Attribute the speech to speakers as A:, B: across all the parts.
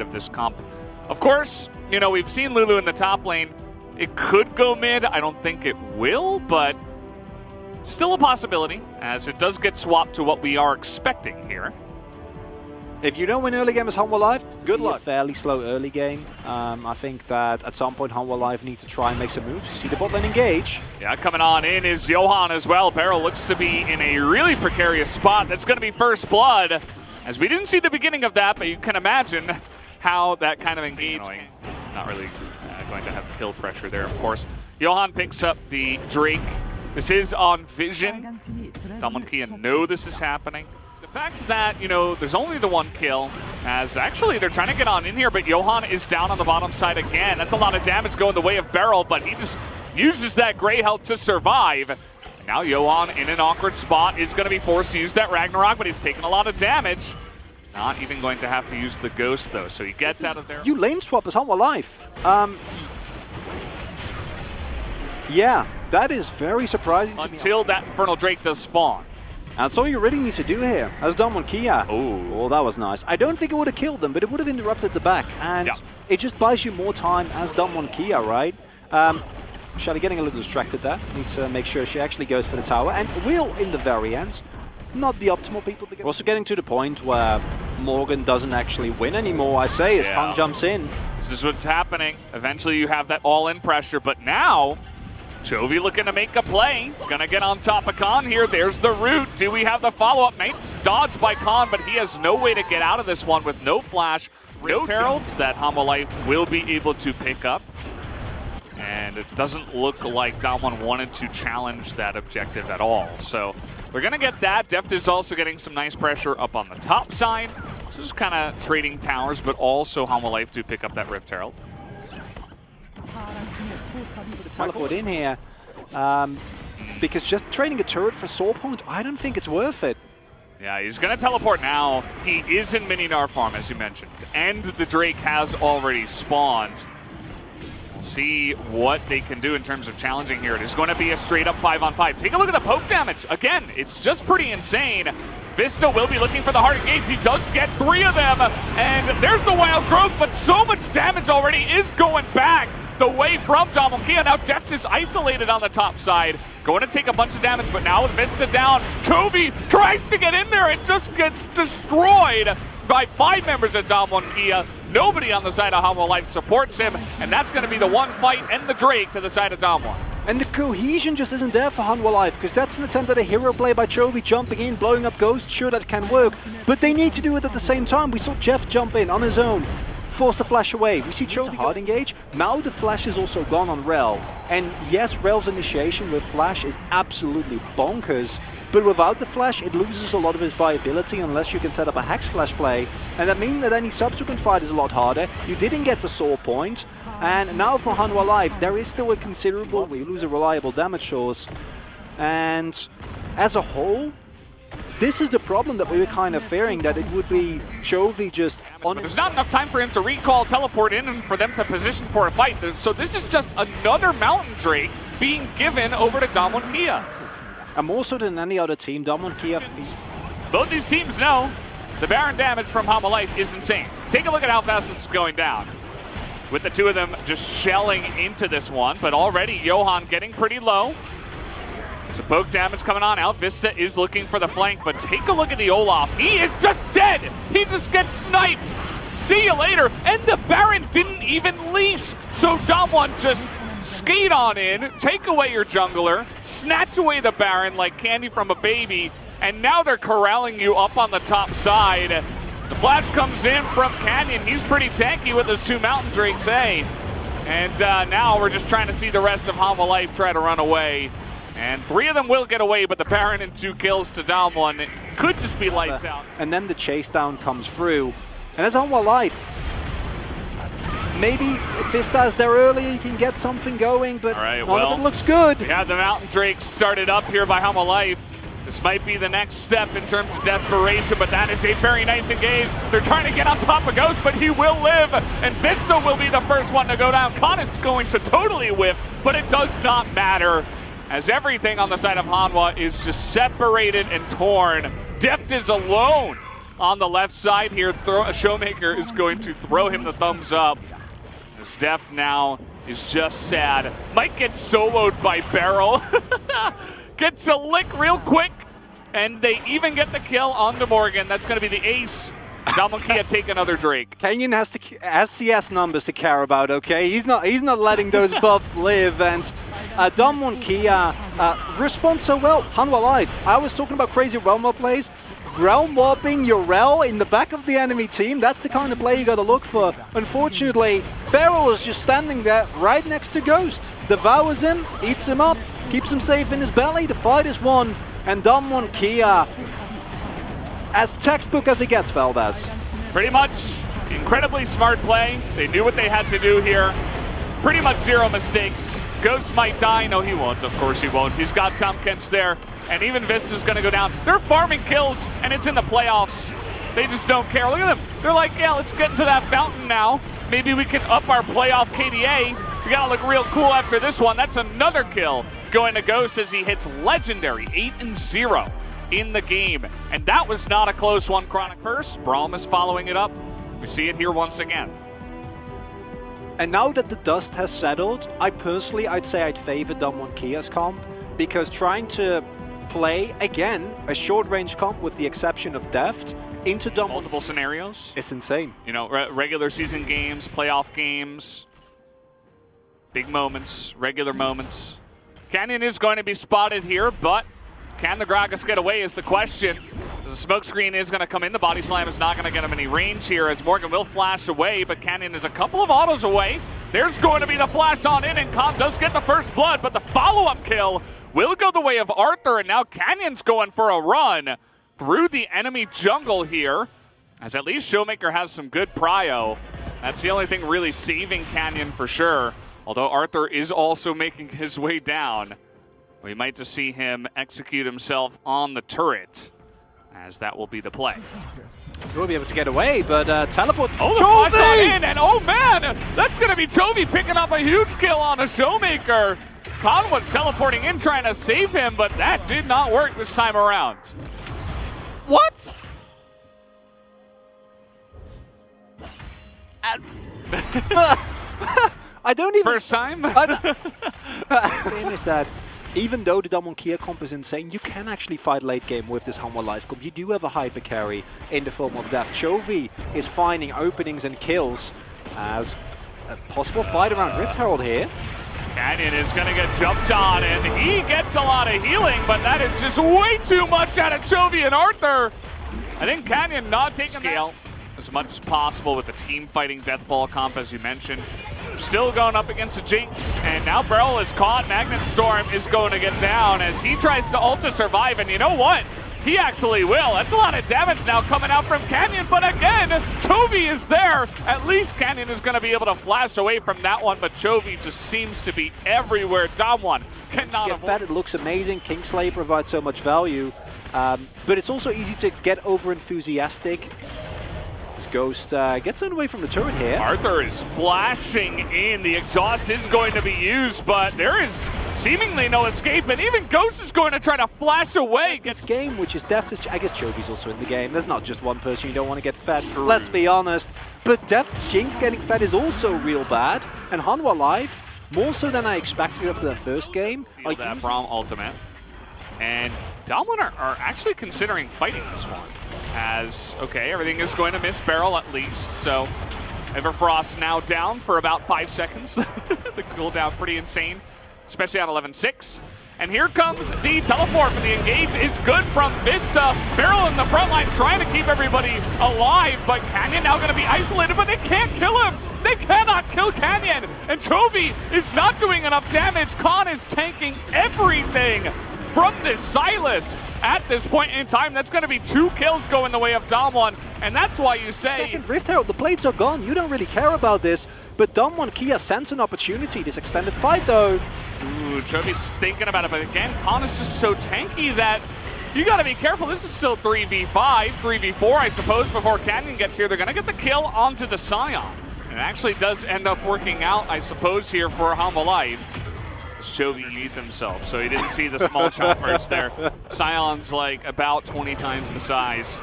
A: of this comp. Of course, you know, we've seen Lulu in the top lane. It could go mid. I don't think it will, but still a possibility, as it does get swapped to what we are expecting here.
B: If you don't win early game as Hanwha Live, good luck. A fairly slow early game. I think that at some point Hanwha Live need to try and make some moves. See the bot lane engage.
A: Yeah, coming on in is Johan as well. Beryl looks to be in a really precarious spot. That's going to be first blood, as we didn't see the beginning of that, but you can imagine how that kind of engagement. Not really going to have kill pressure there, of course. Johan picks up the Drake. This is on Vision. DAMWON Kia know this is happening. The fact that, you know, there's only the one kill, as actually they're trying to get on in here, but Johan is down on the bottom side again. That's a lot of damage going the way of Beryl, but he just uses that gray health to survive. And now Johan, in an awkward spot, is going to be forced to use that Ragnarok, but he's taking a lot of damage. Not even going to have to use the Ghost, though, so he gets out of there.
B: You lane swap as Hanwha Live. Yeah, that is very surprising to me.
A: Until that Infernal Drake does spawn.
B: And that's all you really need to do here as DAMWON Kia.
A: Oh,
B: that was nice. I don't think it would have killed them, but it would have interrupted the back. And it just buys you more time as DAMWON Kia, right? Shelly getting a little distracted there. Needs to make sure she actually goes for the tower. And will in the very end. Not the optimal people to get. We're also getting to the point where Morgan doesn't actually win anymore, I say, as Kong jumps in.
A: This is what's happening. Eventually you have that all-in pressure, but now Chovy looking to make a play. Gonna get on top of Khan here. There's the root. Do we have the follow-up? Nice dodge by Khan, but he has no way to get out of this one with no flash, no heralds that Hanwha Life will be able to pick up. And it doesn't look like DAMWON wanted to challenge that objective at all. So we're gonna get that. Deft is also getting some nice pressure up on the top side. So just kind of trading towers, but also Hanwha Life to pick up that Rift Herald.
B: Teleport in here, because just trading a turret for soul point, I don't think it's worth it.
A: Yeah, he's gonna teleport now. He is in mini Gnar farm, as you mentioned, and the Drake has already spawned. We'll see what they can do in terms of challenging here. It is going to be a straight up 5-on-5. Take a look at the poke damage. Again, it's just pretty insane. Vista will be looking for the hard engage. He does get 3 of them, and there's the wild growth, but so much damage already is going back the way from DAMWON Kia. Now Deft is isolated on the top side. Going to take a bunch of damage, but now with Vista down, Chovy tries to get in there and just gets destroyed by 5 members of DAMWON Kia. Nobody on the side of Hanwha Life supports him, and that's going to be the one fight and the Drake to the side of DAMWON.
B: And the cohesion just isn't there for Hanwha Life, because that's an attempt at a hero play by Chovy, jumping in, blowing up Ghost. Sure, that can work, but they need to do it at the same time. We saw Jeff jump in on his own, force the flash away. We see Chovy hard engage. Now the flash is also gone on Rel. And yes, Rel's initiation with flash is absolutely bonkers, but without the flash, it loses a lot of its viability unless you can set up a hex flash play. And that means that any subsequent fight is a lot harder. You didn't get the soul point. And now for Hanwha Life, there is still a considerable, we lose a reliable damage source. And as a whole, this is the problem that we were kind of fearing, that it would be Chovy just on.
A: There's not enough time for him to recall, teleport in, and for them to position for a fight. So this is just another Mountain Drake being given over to DAMWON Kia.
B: And more so than any other team, DAMWON Kia.
A: Both these teams know the Baron damage from Hanwha Life is insane. Take a look at how fast this is going down, with the two of them just shelling into this one, but already Johan getting pretty low. Some poke damage coming on out. Vista is looking for the flank, but take a look at the Olaf. He is just dead. He just gets sniped. See you later. And the Baron didn't even leash. So DAMWON just skate on in, take away your jungler, snatch away the Baron like candy from a baby, and now they're corralling you up on the top side. The flash comes in from Canyon. He's pretty tanky with his 2 Mountain Drakes, And now we're just trying to see the rest of Hanwha Life try to run away. And 3 of them will get away, but the Baron and 2 kills to DAMWON. It could just be lights out.
B: And then the chase down comes through. And as Hanwha Life, maybe if Vista's there early, you can get something going, but none of it looks good.
A: We have the Mountain Drake started up here by Hanwha Life. This might be the next step in terms of desperation, but that is a very nice engage. They're trying to get on top of Ghost, but he will live, and Vista will be the first one to go down. Khan is going to totally whiff, but it does not matter, as everything on the side of Hanwha is just separated and torn. Deft is alone on the left side here. Showmaker is going to throw him the thumbs up. As Deft now is just sad. Might get soloed by Beryl. Gets a lick real quick, and they even get the kill onto Morgan. That's going to be the ace. DAMWON Kia take another Drake.
B: Kenyon has CS numbers to care about, okay? He's not letting those buffs live, and DAMWON Kia responds so well. Hanwha Life, I was talking about crazy realm warp plays. Realm warping your rel in the back of the enemy team, that's the kind of play you gotta look for. Unfortunately, Beryl is just standing there right next to Ghost. Devours him, eats him up, keeps him safe in his belly. The fight is won, and DAMWON Kia, as textbook as it gets, Valdez.
A: Pretty much incredibly smart play. They knew what they had to do here. Pretty much zero mistakes. Ghost might die. No, he won't. Of course he won't. He's got Tom Kench there, and even Vista's going to go down. They're farming kills, and it's in the playoffs. They just don't care. Look at them. They're like, yeah, let's get into that fountain now. Maybe we can up our playoff KDA. We got to look real cool after this one. That's another kill going to Ghost as he hits legendary 8-0. in the game. And that was not a close one, Chronic. First, Braum is following it up. We see it here once again.
B: And now that the dust has settled, I'd say I'd favor DAMWON Kia's comp, because trying to play, again, a short-range comp with the exception of Deft into DAMWON...
A: Multiple scenarios.
B: It's insane.
A: You know, regular season games, playoff games, big moments, regular moments. Canyon is going to be spotted here, but can the Gragas get away is the question. The smoke screen is going to come in. The body slam is not going to get him any range here as Morgan will flash away, but Canyon is a couple of autos away. There's going to be the flash on in, and Con does get the first blood, but the follow-up kill will go the way of Arthur, and now Canyon's going for a run through the enemy jungle here, as at least Showmaker has some good prio. That's the only thing really saving Canyon for sure, although Arthur is also making his way down. We might just see him execute himself on the turret, as that will be the play.
B: We'll be able to get away, but teleport.
A: Oh, the flash on in, and oh man, that's going to be Chovy picking up a huge kill on a Showmaker. Con was teleporting in trying to save him, but that did not work this time around.
B: What? I don't even...
A: First time?
B: The thing is that even though the DAMWON Kia comp is insane, you can actually fight late game with this Hanwha Life comp. You do have a hyper carry in the form of Death. Chovy is finding openings and kills as a possible fight around Rift Herald here.
A: Canyon is going to get jumped on, and he gets a lot of healing, but that is just way too much out of Chovy and Arthur. I think Canyon not taking scale as much as possible with the team fighting Death Ball comp, as you mentioned. Still going up against the Jinx, and now Beryl is caught. Magnet Storm is going to get down as he tries to ult to survive, and you know what? He actually will. That's a lot of damage now coming out from Canyon, but again, Chovy is there. At least Canyon is going to be able to flash away from that one, but Chovy just seems to be everywhere. DAMWON cannot avoid.
B: That it looks amazing. Kingsley provides so much value, but it's also easy to get over enthusiastic. Ghost gets away from the turret here.
A: Arthur is flashing in. The exhaust is going to be used, but there is seemingly no escape, and even Ghost is going to try to flash away.
B: This game, which is Deft, I guess Chovy's also in the game. There's not just one person you don't want to get fed. Let's be honest. But Deft Jinx getting fed is also real bad, and Hanwha Life, more so than I expected after their first game.
A: Like that Braum ultimate. And DAMWON are actually considering fighting this one. As, okay, everything is going to miss Beryl at least, so Everfrost now down for about 5 seconds. The cooldown pretty insane, especially on 11-6. And here comes the teleport, but the engage is good from Vista. Beryl in the front line trying to keep everybody alive, but Canyon now going to be isolated, but they can't kill him. They cannot kill Canyon, and Chovy is not doing enough damage. Con is tanking everything from this Silas. At this point in time, that's going to be 2 kills going the way of DAMWON, and that's why you say...
B: Second Rift Herald, the blades are gone. You don't really care about this, but DAMWON Kia sense an opportunity. This extended fight, though.
A: Ooh, Chovy's thinking about it, but again, Con is just so tanky that you got to be careful. This is still 3v5, 3v4, I suppose, before Canyon gets here. They're going to get the kill onto the Scion. And it actually does end up working out, I suppose, here for Hanwha Life. Chovy eat himself, so he didn't see the small choppers there. Scion's like about 20 times the size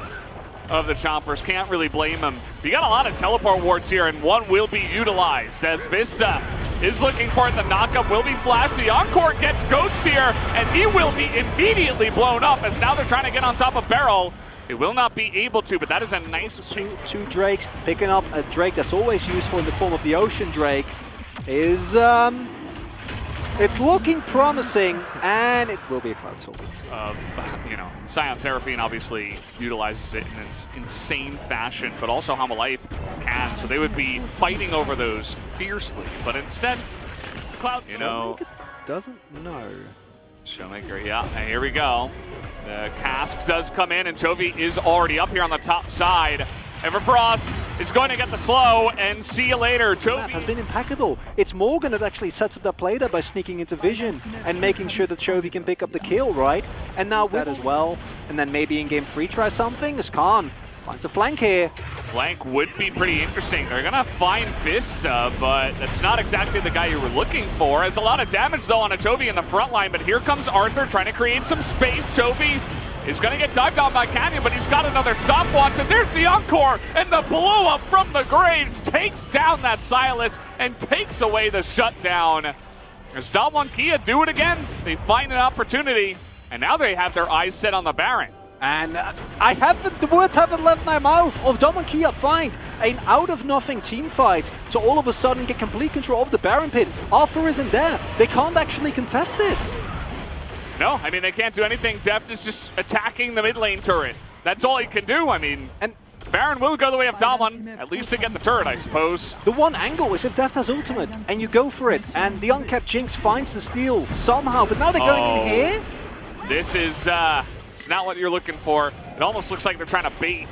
A: of the Chompers. Can't really blame him. You got a lot of teleport wards here, and one will be utilized as Vista is looking for it. The knockup will be flashed. The Encore gets Ghost here, and he will be immediately blown up as now they're trying to get on top of Barrel. It will not be able to, but that is a nice...
B: Two Drakes, picking up a Drake that's always useful in the form of the Ocean Drake is... it's looking promising, and it will be a Cloud Soul.
A: You know, Scion Seraphine obviously utilizes it in an insane fashion, but also Hanwha Life can, so they would be fighting over those fiercely. But instead, the Cloud, you know,
B: doesn't know.
A: Showmaker, yeah, and here we go. The Cask does come in, and Chovy is already up here on the top side. Everfrost is going to get the slow, and see you later. Chovy
B: has been impeccable. It's Morgan that actually sets up that play there by sneaking into vision and making sure that Chovy can pick up the kill, right? And now with that as well, and then maybe in game 3 try something, as Khan finds a flank here.
A: Flank would be pretty interesting. They're gonna find Vista, but that's not exactly the guy you were looking for. Has a lot of damage though on a Chovy in the front line, but here comes Arthur trying to create some space. Chovy is gonna get dived on by Canyon, but he's got another stopwatch, and there's the Encore, and the blow up from the graves takes down that Silas and takes away the shutdown. As DAMWON Kia do it again, they find an opportunity, and now they have their eyes set on the Baron.
B: And the words haven't left my mouth of DAMWON Kia find an out-of-nothing team fight to all of a sudden get complete control of the Baron pit. Arthur isn't there. They can't actually contest this.
A: No, I mean, they can't do anything. Deft is just attacking the mid lane turret. That's all he can do, I mean. And Baron will go the way of DAMWON, at least to get the turret, I suppose.
B: The one angle is if Deft has ultimate, and you go for it, and the uncapped Jinx finds the steal somehow, but now they're going in here?
A: This is, it's not what you're looking for. It almost looks like they're trying to bait,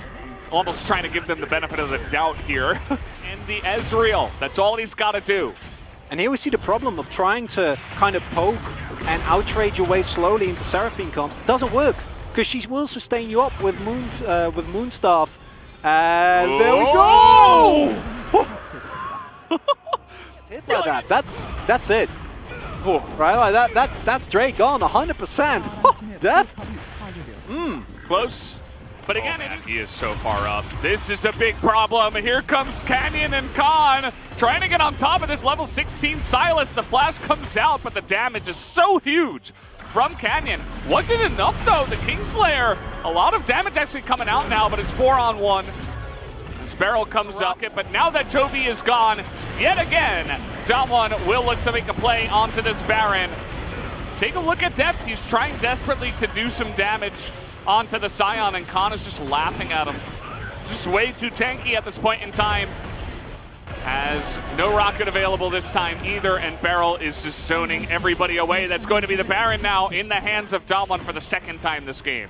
A: almost trying to give them the benefit of the doubt here. And the Ezreal, that's all he's got to do.
B: And here we see the problem of trying to kind of poke and outrage your way slowly into Seraphine comps. It doesn't work, because she will sustain you up with Moonstaff. And there we go! Hit like that. That's it. Right, like that's Drake on 100%. Deft.
A: Close. But again, he is so far up. This is a big problem. Here comes Canyon and Khan trying to get on top of this level 16 Silas. The flash comes out, but the damage is so huge from Canyon. Wasn't enough though. The Kingslayer, a lot of damage actually coming out now, but it's 4-on-1. This barrel comes up, but now that Chovy is gone, yet again, DAMWON will look to make a play onto this Baron. Take a look at Deft. He's trying desperately to do some damage onto the Scion, and Khan is just laughing at him. Just way too tanky at this point in time. Has no rocket available this time either, and Barrel is just zoning everybody away. That's going to be the Baron now in the hands of DAMWON for the second time this game.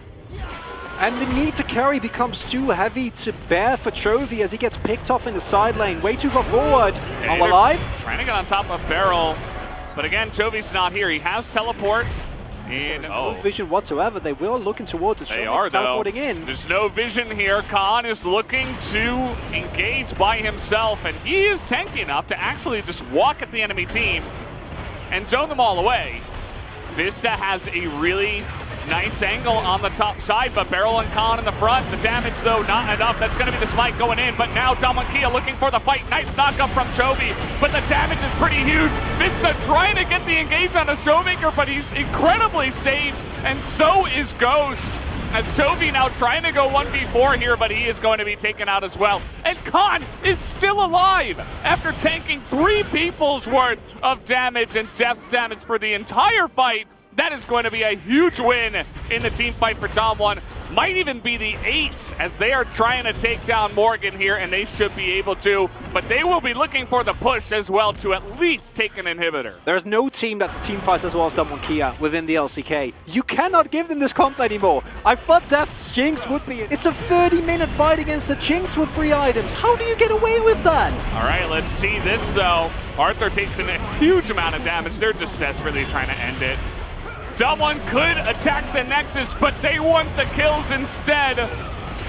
B: And the need to carry becomes too heavy to bear for Chovy as he gets picked off in the side lane. Way too far forward. Hanwha alive.
A: Trying to get on top of Barrel, but again, Chovy's not here. He has teleport.
B: No vision whatsoever. They will looking towards it.
A: They are,
B: teleporting in.
A: There's no vision here. Khan is looking to engage by himself, and he is tanky enough to actually just walk at the enemy team and zone them all away. Vista has a really nice angle on the top side, but Barrel and Khan in the front. The damage, though, not enough. That's going to be the smite going in, but now DAMWON Kia looking for the fight. Nice knockup from Chovy, but the damage is pretty huge. Vista trying to get the engage on a Showmaker, but he's incredibly safe, and so is Ghost. As Chovy now trying to go 1v4 here, but he is going to be taken out as well. And Khan is still alive after tanking 3 people's worth of damage and death damage for the entire fight. That is going to be a huge win in the team fight for DAMWON. Might even be the ace as they are trying to take down Morgan here, and they should be able to. But they will be looking for the push as well to at least take an inhibitor.
B: There's no team that team fights as well as DAMWON Kia within the LCK. You cannot give them this comp anymore. I thought Deft's Jinx would be. It's a 30-minute fight against a Jinx with 3 items. How do you get away with that?
A: All right, let's see this though. Arthur takes in a huge amount of damage. They're just desperately trying to end it. DAMWON could attack the Nexus, but they want the kills instead.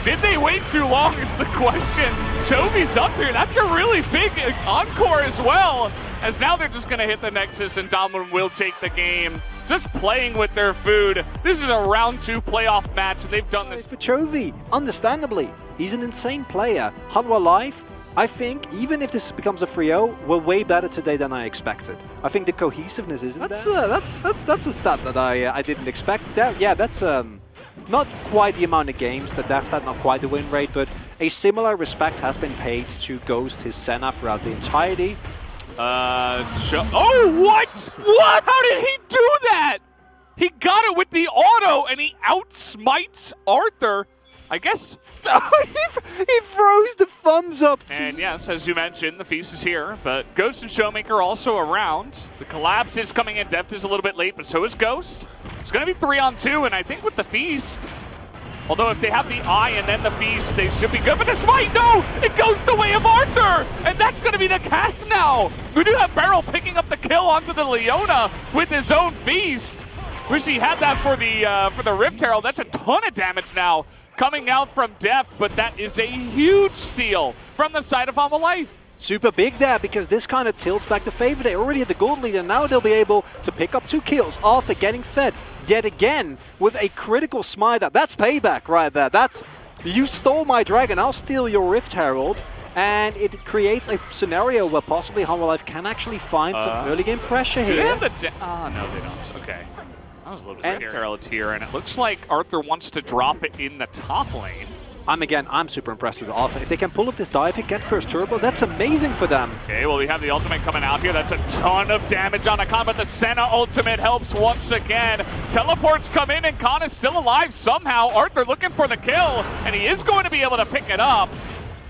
A: Did they wait too long is the question. Chovy's up here. That's a really big encore as well, as now they're just going to hit the Nexus, and DAMWON will take the game. Just playing with their food. This is a round 2 playoff match, and they've done this.
B: For Chovy, understandably, He's an insane player. Hanwha Life, I think, even if this becomes a 3-0, we're way better today than I expected. I think the cohesiveness isn't there. That's a stat that I didn't expect. That's not quite the amount of games that Deft had, not quite the win rate, but a similar respect has been paid to Ghost, his Senna, throughout the entirety.
A: Oh, what? What? How did he do that? He got it with the auto, and he outsmites Arthur. I guess
B: he throws the thumbs up.
A: And yes, as you mentioned, the feast is here, but Ghost and Showmaker also around. The collapse is coming in. Deft is a little bit late, but so is Ghost. It's going to be 3-on-2, and I think with the feast, although if they have the eye and then the feast, they should be good. But the smite, no! It goes the way of Arthur! And that's going to be the cast now! We do have Beryl picking up the kill onto the Leona with his own feast. Wish he had that for the Rift Herald. That's a ton of damage now coming out from Deft, but that is a huge steal from the side of Hanwha Life.
B: Super big there, because this kind of tilts back the favor. They already had the gold lead, and now they'll be able to pick up 2 kills. Arthur getting fed yet again with a critical smite. That's payback right there. That's, you stole my dragon, I'll steal your Rift Herald. And it creates a scenario where possibly Hanwha Life can actually find some early game pressure here.
A: Do they have the no, they don't. Okay. I was a little bit scared. Herald here, and it looks like Arthur wants to drop it in the top lane.
B: I'm super impressed with Arthur. If they can pull up this dive and get first turbo, that's amazing for them.
A: Okay, well, we have the ultimate coming out here. That's a ton of damage on Khan, but the Senna ultimate helps once again. Teleports come in, and Khan is still alive somehow. Arthur looking for the kill, and he is going to be able to pick it up.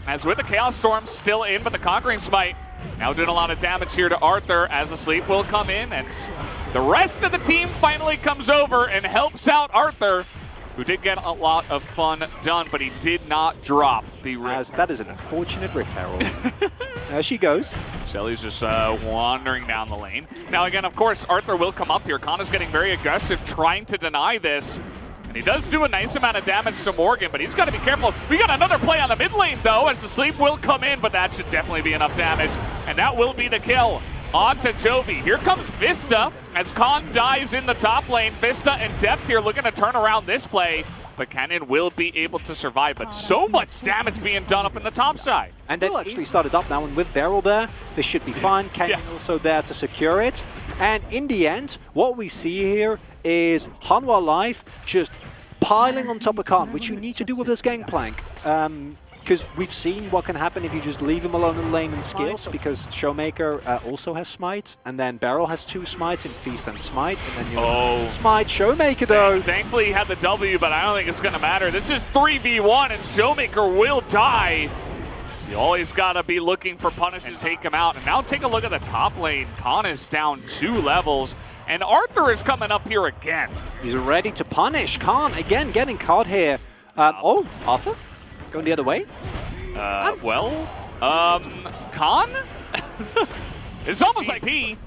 A: As with the Chaos Storm still in, but the Conquering Smite now doing a lot of damage here to Arthur as the sleep will come in, and the rest of the team finally comes over and helps out Arthur, who did get a lot of fun done, but he did not drop the Rift.
B: That is an unfortunate Rift Herald. There she goes.
A: Shelly's just wandering down the lane. Now again, of course, Arthur will come up here. Khan is getting very aggressive, trying to deny this. And he does do a nice amount of damage to Morgan, but he's got to be careful. We got another play on the mid lane, though, as the sleep will come in, but that should definitely be enough damage. And that will be the kill. On to Jovi. Here comes Vista as Khan dies in the top lane. Vista and Deft here looking to turn around this play, but Canyon will be able to survive. But so much damage being done up in the top side.
B: And they actually started up now, and with Beryl there, they should be fine. Canyon also there to secure it. And in the end, what we see here is Hanwha Life just piling on top of Khan, which you need to do with this gangplank. Because we've seen what can happen if you just leave him alone in the lane and skills, because Showmaker also has Smite, and then Beryl has 2 Smites in Feast and Smite, and then you Smite Showmaker though.
A: Thankfully he had the W, but I don't think it's going to matter. This is 3v1, and Showmaker will die. You always got to be looking for punish and take him out. And now take a look at the top lane. Khan is down 2 levels. And Arthur is coming up here again.
B: He's ready to punish. Khan again getting caught here. Arthur? Going the other way?
A: Khan? It's almost like P,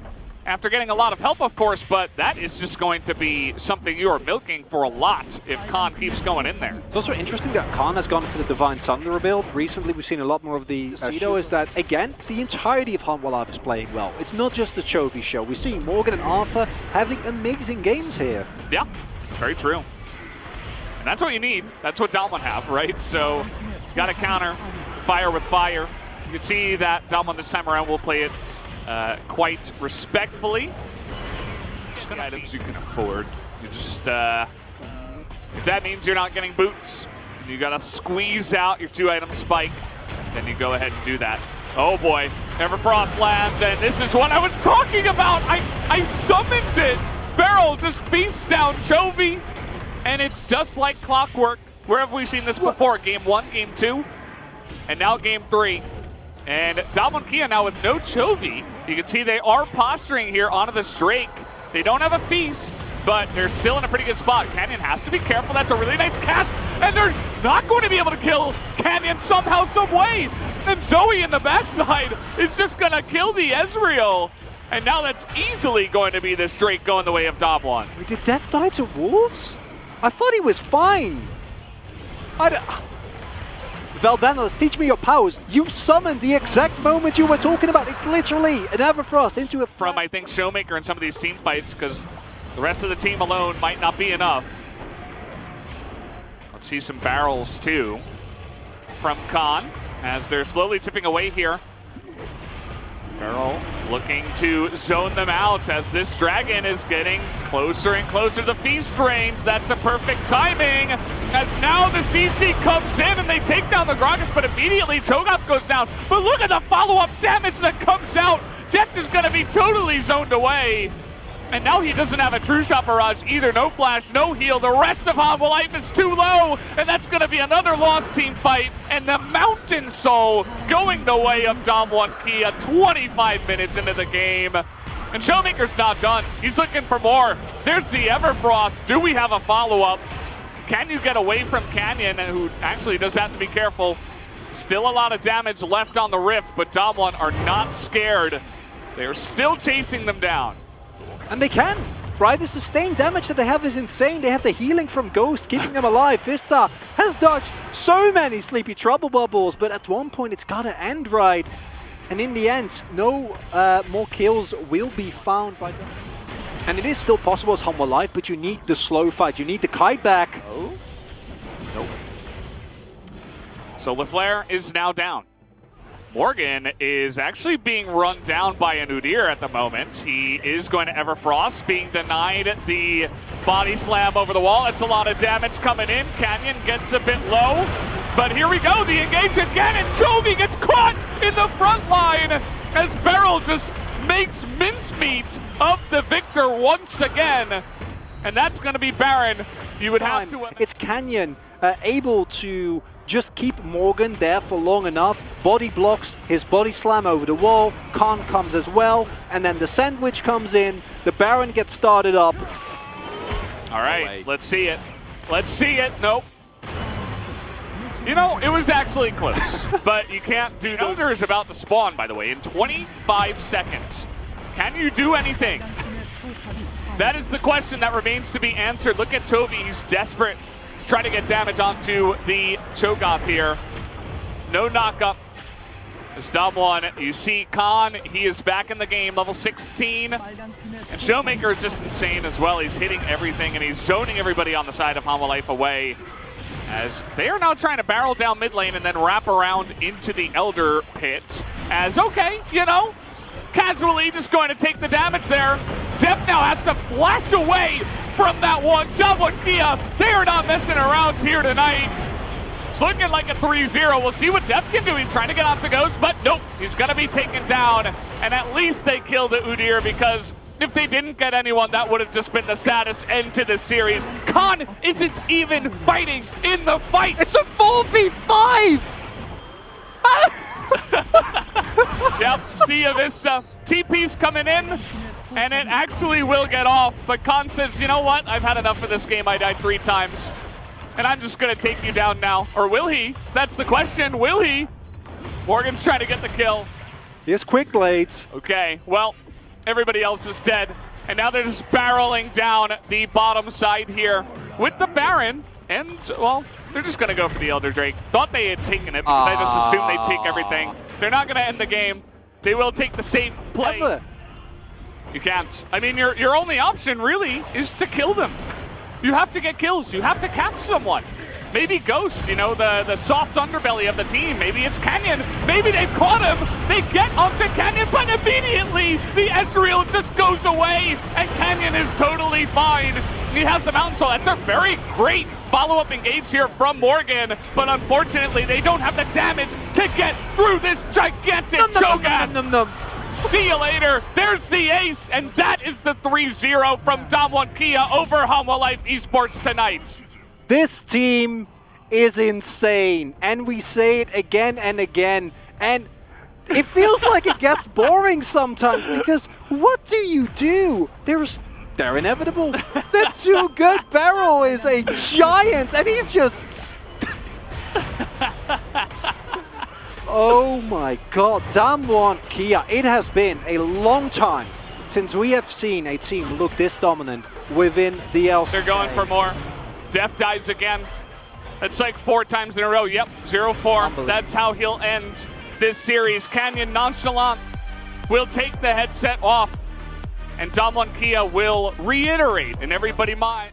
A: after getting a lot of help, of course, but that is just going to be something you are milking for a lot if Khan keeps going in there.
B: It's also interesting that Khan has gone for the Divine Thunder build. Recently, we've seen a lot more of the Cedo. Is that, again, the entirety of Hanwha Life is playing well. It's not just the Chovy show. We see Morgan and Arthur having amazing games here.
A: Yeah, it's very true. And that's what you need. That's what DAMWON have, right? So, got to counter fire with fire. You can see that DAMWON this time around will play it quite respectfully. Just items you can afford. You just, if that means you're not getting boots, you gotta squeeze out your 2-item spike, then you go ahead and do that. Oh boy, Everfrost lands, and this is what I was talking about! I summoned it! Beryl just beasts down Chovy, and it's just like clockwork. Where have we seen this before? Game 1, Game 2, and now Game 3. And DAMWON Kia now with no Chovy. You can see they are posturing here onto this Drake. They don't have a feast, but they're still in a pretty good spot. Canyon has to be careful. That's a really nice cast, and they're not going to be able to kill Canyon somehow, some way. And Zoe in the backside is just going to kill the Ezreal. And now that's easily going to be this Drake going the way of DAMWON.
B: Did Deft die to Wolves? I thought he was fine. Valdanos, teach me your powers. You summoned the exact moment you were talking about. It's literally an Everfrost into a...
A: From, I think, Showmaker in some of these team fights, because the rest of the team alone might not be enough. Let's see some barrels, too. from Khan as they're slowly chipping away here. Beryl looking to zone them out as this dragon is getting closer and closer to the feast range. That's a perfect timing as now the CC comes in and they take down the Gragas, but immediately Cho'Gath goes down. But look at the follow-up damage that comes out. Death is going to be totally zoned away. And now he doesn't have a true shot barrage either. No flash, no heal. The rest of Hanwha life is too low. And that's going to be another lost team fight. And the Mountain Soul going the way of DAMWON Kia 25 minutes into the game. And Showmaker's not done. He's looking for more. There's the Everfrost. Do we have a follow-up? Can you get away from Canyon, who actually does have to be careful? Still a lot of damage left on the Rift, but DAMWON are not scared. They're still chasing them down.
B: And they can, right? The sustained damage that they have is insane. They have the healing from Ghost, keeping them alive. Vista has dodged so many Sleepy Trouble Bubbles, but at one point it's gotta end right. And in the end, no more kills will be found by them. And it is still possible as Hanwha life, but you need the slow fight. You need the kite back.
A: Oh? Nope. So LaFleur is now down. Morgan is actually being run down by an Udyr at the moment. He is going to Everfrost, being denied the body slam over the wall. It's a lot of damage coming in. Canyon gets a bit low, but here we go. The engage again, and Chovy gets caught in the front line as Beryl just makes mincemeat of the victor once again. And that's going to be Baron. You would have to...
B: It's Canyon able to just keep Morgan there for long enough. Body blocks his body slam over the wall. Khan comes as well. And then the sandwich comes in. The Baron gets started up.
A: All right, let's see it. Let's see it. Nope. You know, it was actually close, but you can't do... Elder is about to spawn, by the way, in 25 seconds. Can you do anything? That is the question that remains to be answered. Look at Toby, he's desperate. He's trying to get damage onto the Cho'Gath here. No knockup. As DAMWON, you see Khan, he is back in the game, level 16. And Showmaker is just insane as well. He's hitting everything and he's zoning everybody on the side of Hanwha life away. As they are now trying to barrel down mid lane and then wrap around into the Elder pit. As, okay, you know, casually just going to take the damage there. Def now has to flash away from that one. DAMWON Kia, they are not messing around here tonight. It's looking like a 3-0. We'll see what Def can do. He's trying to get onto Ghost, but nope, he's going to be taken down. And at least they killed the Udyr, because if they didn't get anyone, that would have just been the saddest end to the series. Khan isn't even fighting in the fight.
B: It's a 4v5!
A: Yep, see ya Vista. TP's coming in, and it actually will get off. But Khan says, you know what? I've had enough of this game. I died 3 times. And I'm just going to take you down now. Or will he? That's the question. Will he? Morgan's trying to get the kill.
B: Yes, quick blades.
A: Okay, well, everybody else is dead. And now they're just barreling down the bottom side here with the Baron. And, well, they're just going to go for the Elder Drake. Thought they had taken it because I just assumed they'd take everything. They're not going to end the game. They will take the safe play.
B: Never.
A: You can't. I mean, your only option, really, is to kill them. You have to get kills. You have to catch someone. Maybe Ghost, you know, the soft underbelly of the team. Maybe it's Canyon. Maybe they've caught him. They get onto Canyon, but immediately the Ezreal just goes away, and Canyon is totally fine. He has the Mountain Soul. That's a very great follow-up engage here from Morgan, but unfortunately they don't have the damage to get through this gigantic Cho'Gath. See you later. There's the ace, and that is the 3-0 from DAMWON Kia over Hanwha Life Esports tonight.
B: This team is insane, and we say it again and again, and it feels like it gets boring sometimes, because what do? They're inevitable. They're too good. Beryl is a giant, and he's just... Oh my god, DAMWON Kia. It has been a long time since we have seen a team look this dominant within the LCK.
A: They're going for more. Def dies again. That's like 4 times in a row. Yep, 0-4. That's how he'll end this series. Canyon nonchalant will take the headset off, and DAMWON Kia will reiterate in everybody's mind.